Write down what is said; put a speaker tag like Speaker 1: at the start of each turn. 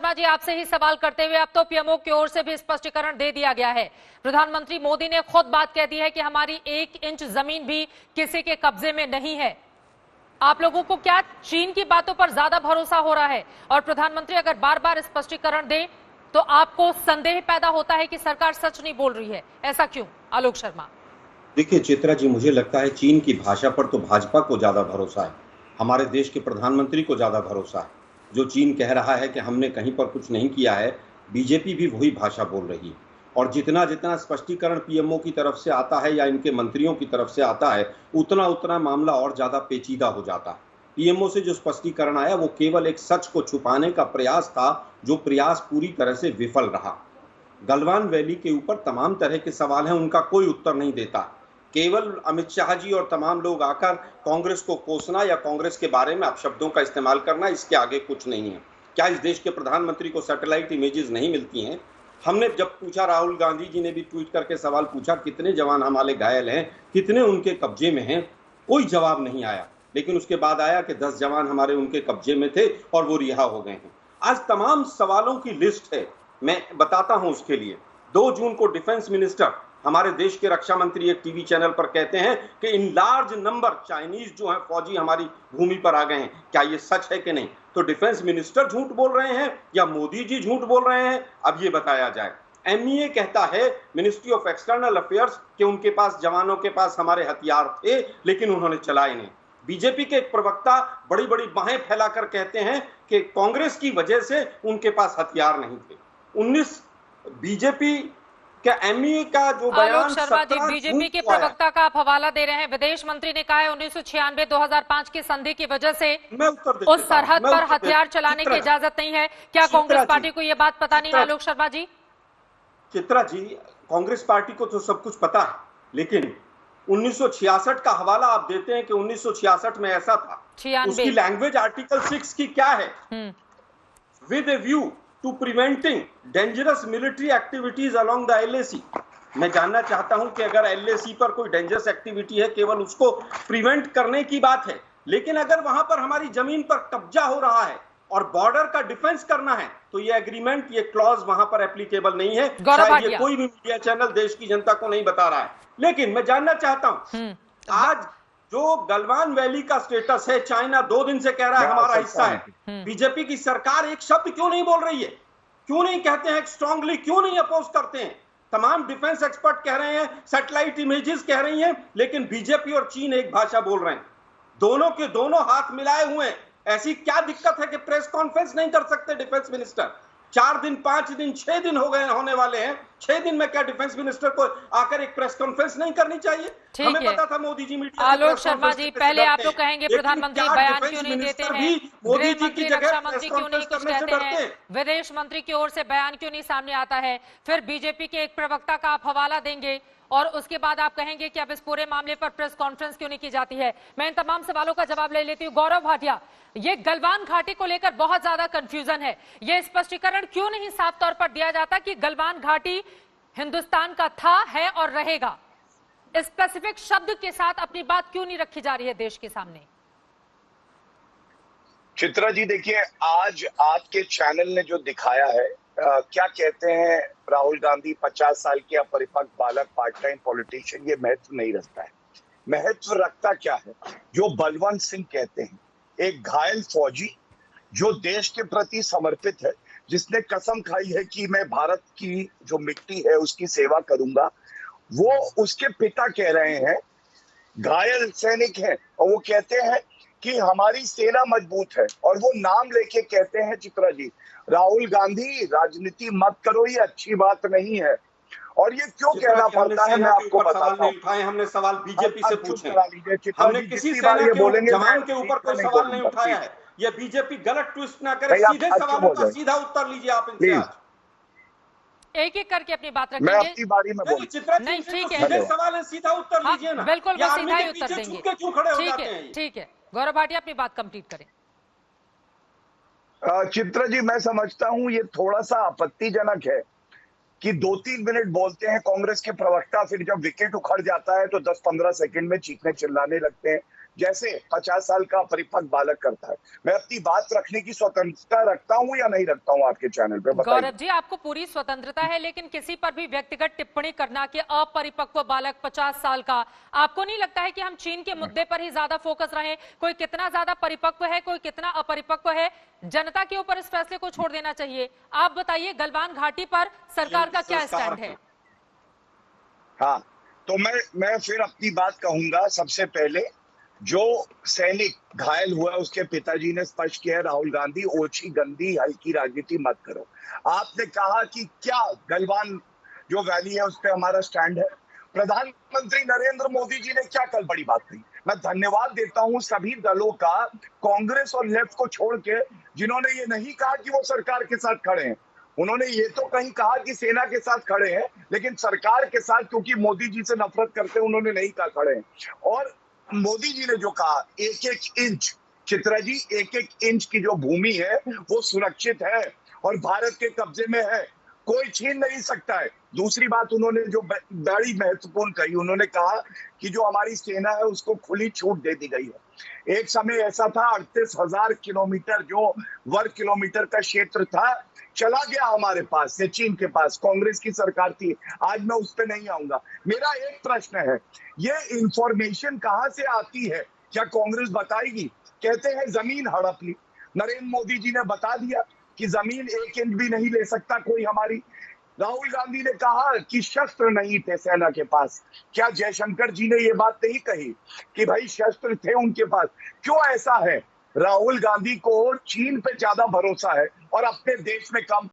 Speaker 1: शर्मा जी, आपसे ही सवाल करते हुए, अब तो पीएमओ की ओर से भी स्पष्टीकरण दे दिया गया है। प्रधानमंत्री मोदी ने खुद बात कह दी है कि हमारी 1 इंच जमीन भी किसी के कब्जे में नहीं है। आप लोगों को क्या चीन की बातों पर ज्यादा भरोसा हो रहा है? और प्रधानमंत्री अगर बार बार स्पष्टीकरण दे तो आपको संदेह पैदा होता है कि सरकार सच नहीं बोल रही है, ऐसा क्यों? आलोक शर्मा।
Speaker 2: देखिए चित्रा जी, मुझे लगता है चीन की भाषा पर तो भाजपा को ज्यादा भरोसा है, हमारे देश के प्रधानमंत्री को ज्यादा भरोसा है। जो चीन कह रहा है कि हमने कहीं पर कुछ नहीं किया है, बीजेपी भी वही भाषा बोल रही है। और जितना जितना स्पष्टीकरण पीएमओ की तरफ से आता है या इनके मंत्रियों की तरफ से आता है, उतना उतना मामला और ज्यादा पेचीदा हो जाता है। पीएमओ से जो स्पष्टीकरण आया वो केवल एक सच को छुपाने का प्रयास था, जो प्रयास पूरी तरह से विफल रहा। गलवान वैली के ऊपर तमाम तरह के सवाल हैं, उनका कोई उत्तर नहीं देता। केवल अमित शाह जी और तमाम लोग आकर कांग्रेस को कोसना या कांग्रेस के बारे में अपशब्दों का इस्तेमाल करना, इसके आगे कुछ नहीं है। क्या इस देश के प्रधानमंत्री को सैटेलाइट इमेजेस नहीं मिलती हैं? हमने जब पूछा, राहुल गांधी जी ने भी ट्वीट करके सवाल पूछा, कितने जवान हमारे घायल हैं, कितने उनके कब्जे में हैं, कोई जवाब नहीं आया। लेकिन उसके बाद आया कि 10 जवान हमारे उनके कब्जे में थे और वो रिहा हो गए हैं। आज तमाम सवालों की लिस्ट है, मैं बताता हूं उसके लिए। 2 जून को डिफेंस मिनिस्टर, हमारे देश के रक्षा मंत्री, एक टीवी चैनल पर कहते हैं कि इन लार्ज नंबर चाइनीज जो है फौजी हमारी भूमि पर आ गए हैं। क्या ये सच है कि नहीं? तो डिफेंस मिनिस्टर झूठ बोल रहे हैं या मोदी जी झूठ बोल रहे हैं? अब ये बताया जाए। एमईए कहता है, मिनिस्ट्री ऑफ एक्सटर्नल अफेयर्स, कि उनके पास, जवानों के पास हमारे हथियार थे लेकिन उन्होंने चलाए नहीं। बीजेपी के एक प्रवक्ता बड़ी बड़ी बाहें फैलाकर कहते हैं कि कांग्रेस की वजह से उनके पास हथियार नहीं थे। 19 बीजेपी क्या एमईए का जो बयान,
Speaker 1: आलोक शर्मा जी, बीजेपी के प्रवक्ता का आप हवाला दे रहे हैं। विदेश मंत्री ने कहा है 1996-2005 की संधि की वजह से उस सरहद पर हथियार चलाने की इजाजत नहीं है। क्या कांग्रेस पार्टी को यह बात पता नहीं है? आलोक शर्मा जी,
Speaker 2: चित्रा जी, कांग्रेस पार्टी को तो सब कुछ पता है, लेकिन 1966 का हवाला आप देते हैं कि 1966 में ऐसा था। उसकी लैंग्वेज आर्टिकल 6 की क्या है? With a view to preventing dangerous military activities along the LAC. मैं जानना चाहता हूं कि अगर एलएसी पर कोई डेंजरस एक्टिविटी है, केवल उसको प्रिवेंट करने की बात है। लेकिन अगर वहां पर हमारी जमीन पर कब्जा हो रहा है और बॉर्डर का डिफेंस करना है, तो ये एग्रीमेंट, ये क्लॉज वहां पर एप्लीकेबल नहीं है। शायद ये कोई भी मीडिया चैनल देश की जनता को नहीं बता रहा है। लेकिन मैं जानना चाहता हूं, आज जो गलवान वैली का स्टेटस है, चाइना 2 दिन से कह रहा है हमारा हिस्सा है। बीजेपी की सरकार एक शब्द क्यों नहीं बोल रही है? क्यों नहीं कहते हैं स्ट्रांगली? क्यों नहीं अपोज करते हैं? तमाम डिफेंस एक्सपर्ट कह रहे हैं, सैटेलाइट इमेजेस कह रही हैं, लेकिन बीजेपी और चीन एक भाषा बोल रहे हैं। दोनों के दोनों हाथ मिलाए हुए हैं। ऐसी क्या दिक्कत है कि प्रेस कॉन्फ्रेंस नहीं कर सकते डिफेंस मिनिस्टर? 4 दिन, 5 दिन, 6 दिन हो गए, होने वाले हैं। 6 दिन में क्या डिफेंस मिनिस्टर को आकर एक प्रेस कॉन्फ्रेंस नहीं करनी चाहिए? हमें पता था मोदी जी मीडिया।
Speaker 1: आलोक शर्मा जी, पहले आप तो कहेंगे प्रधानमंत्री बयान क्यों नहीं देते हैं,
Speaker 2: मोदी जी की जगह
Speaker 1: रक्षा मंत्री क्यों नहीं कुछ कहते हैं, विदेश मंत्री की ओर से बयान क्यों नहीं सामने आता है, फिर बीजेपी के एक प्रवक्ता का आप हवाला देंगे और उसके बाद आप कहेंगे कि अब इस पूरे मामले पर प्रेस कॉन्फ्रेंस क्यों नहीं की जाती है। मैं इन तमाम सवालों का जवाब ले लेती हूँ। गौरव भाटिया, ये गलवान घाटी को लेकर बहुत ज्यादा कंफ्यूजन है। ये स्पष्टीकरण क्यों नहीं साफ तौर पर दिया जाता कि गलवान घाटी हिंदुस्तान का था, है और रहेगा? स्पेसिफिक शब्द के साथ अपनी बात क्यों नहीं रखी जा रही है देश के सामने?
Speaker 3: चित्रा जी, देखिए, आज आपके चैनल ने जो दिखाया है, क्या कहते हैं, राहुल गांधी 50 साल के अपरिपक्व बालक, पार्ट टाइम पॉलिटिशियन, ये महत्व नहीं रखता है। महत्व रखता क्या है? जो बलवंत सिंह कहते हैं, एक घायल फौजी जो देश के प्रति समर्पित है, जिसने कसम खाई है कि मैं भारत की जो मिट्टी है उसकी सेवा करूंगा, वो उसके पिता कह रहे हैं, घायल सैनिक हैं, और वो कहते हैं कि हमारी सेना मजबूत है, और वो नाम लेके कहते हैं, चित्रा जी, राहुल गांधी राजनीति मत करो, ये अच्छी बात नहीं है। और ये क्यों कहना पड़ता है, मैं आपको बताता हूं।
Speaker 2: हमने सवाल बीजेपी से पूछे,
Speaker 3: हमने किसी
Speaker 2: जवान के ऊपर कोई सवाल नहीं उठाया है। ये बीजेपी गलत ट्विस्ट ना करे, सीधे सवालों का सीधा उत्तर लीजिए आप इनसे। आज
Speaker 1: एक एक करके अपनी बात रखेंगे।
Speaker 3: मैं अपनी बारी में बोलूं।
Speaker 1: नहीं, ठीक है,
Speaker 2: सीधे सवाल है, सीधा उत्तर लीजिए ना।
Speaker 1: बिल्कुल, मैं सीधा ही उत्तर देंगे।
Speaker 2: क्यों खड़े हो जाते हैं?
Speaker 1: ठीक है, गौरव भाटिया अपनी बात कंप्लीट करें।
Speaker 3: चित्रा जी, मैं समझता हूं ये थोड़ा सा आपत्तिजनक है कि 2-3 मिनट बोलते हैं कांग्रेस के प्रवक्ता, फिर जब विकेट उखड़ जाता है तो 10-15 सेकंड में चीखने चिल्लाने लगते हैं। जैसे 50 साल का परिपक्व बालक करता है। मैं अपनी बात रखने की स्वतंत्रता रखता हूं या नहीं रखता हूं आपके चैनल पे, बताइए।
Speaker 1: गौरव जी, आपको पूरी स्वतंत्रता है, लेकिन किसी पर भी व्यक्तिगत टिप्पणी करना कि अपरिपक्व बालक 50 साल का, आपको नहीं लगता है कि हम चीन के मुद्दे पर ही ज्यादा फोकस रहें? कोई कितना ज्यादा परिपक्व है, कोई कितना अपरिपक्व है, जनता के ऊपर इस फैसले को छोड़ देना चाहिए। आप बताइए, गलवान घाटी पर सरकार का क्या स्टैंड है?
Speaker 3: हाँ, तो मैं फिर अपनी बात कहूंगा। सबसे पहले जो सैनिक घायल हुआ उसके पिताजी ने स्पष्ट किया, राहुल गांधी ओछी गंदी हल्की राजनीति मत करो। आपने कहा कि क्या गलवान जो वैली है उस पर हमारा स्टैंड है। प्रधानमंत्री नरेंद्र मोदी जी ने क्या कल बड़ी बात कही। मैं धन्यवाद देता हूं सभी दलों का, कांग्रेस और लेफ्ट को छोड़ के, जिन्होंने ये नहीं कहा कि वो सरकार के साथ खड़े हैं। उन्होंने ये तो कहीं कहा कि सेना के साथ खड़े हैं, लेकिन सरकार के साथ, क्योंकि मोदी जी से नफरत करते हैं, उन्होंने नहीं कहा खड़े हैं। और मोदी जी ने जो कहा, एक एक इंच, चित्रा जी, एक एक इंच की जो भूमि है वो सुरक्षित है और भारत के कब्जे में है, कोई छीन नहीं सकता है। दूसरी बात उन्होंने जो बड़ी महत्वपूर्ण कही, उन्होंने कहा कि जो हमारी सेना है उसको खुली छूट दे दी गई है। एक समय ऐसा था 38,000 किलोमीटर जो वर्ग किलोमीटर का क्षेत्र था चला गया हमारे पास से, चीन के पास। कांग्रेस की सरकार थी। आज मैं उस पर नहीं आऊंगा। मेरा एक प्रश्न है, ये इंफॉर्मेशन कहां से आती है, क्या कांग्रेस बताएगी? कहते हैं जमीन हड़प ली। नरेंद्र मोदी जी ने बता दिया कि जमीन एक इंच भी नहीं ले सकता कोई हमारी। राहुल गांधी ने कहा कि शस्त्र नहीं थे सेना के पास। क्या जयशंकर जी ने ये बात नहीं कही कि भाई शस्त्र थे उनके पास? क्यों ऐसा है? राहुल गांधी को चीन पे ज्यादा भरोसा है और अपने देश में कम।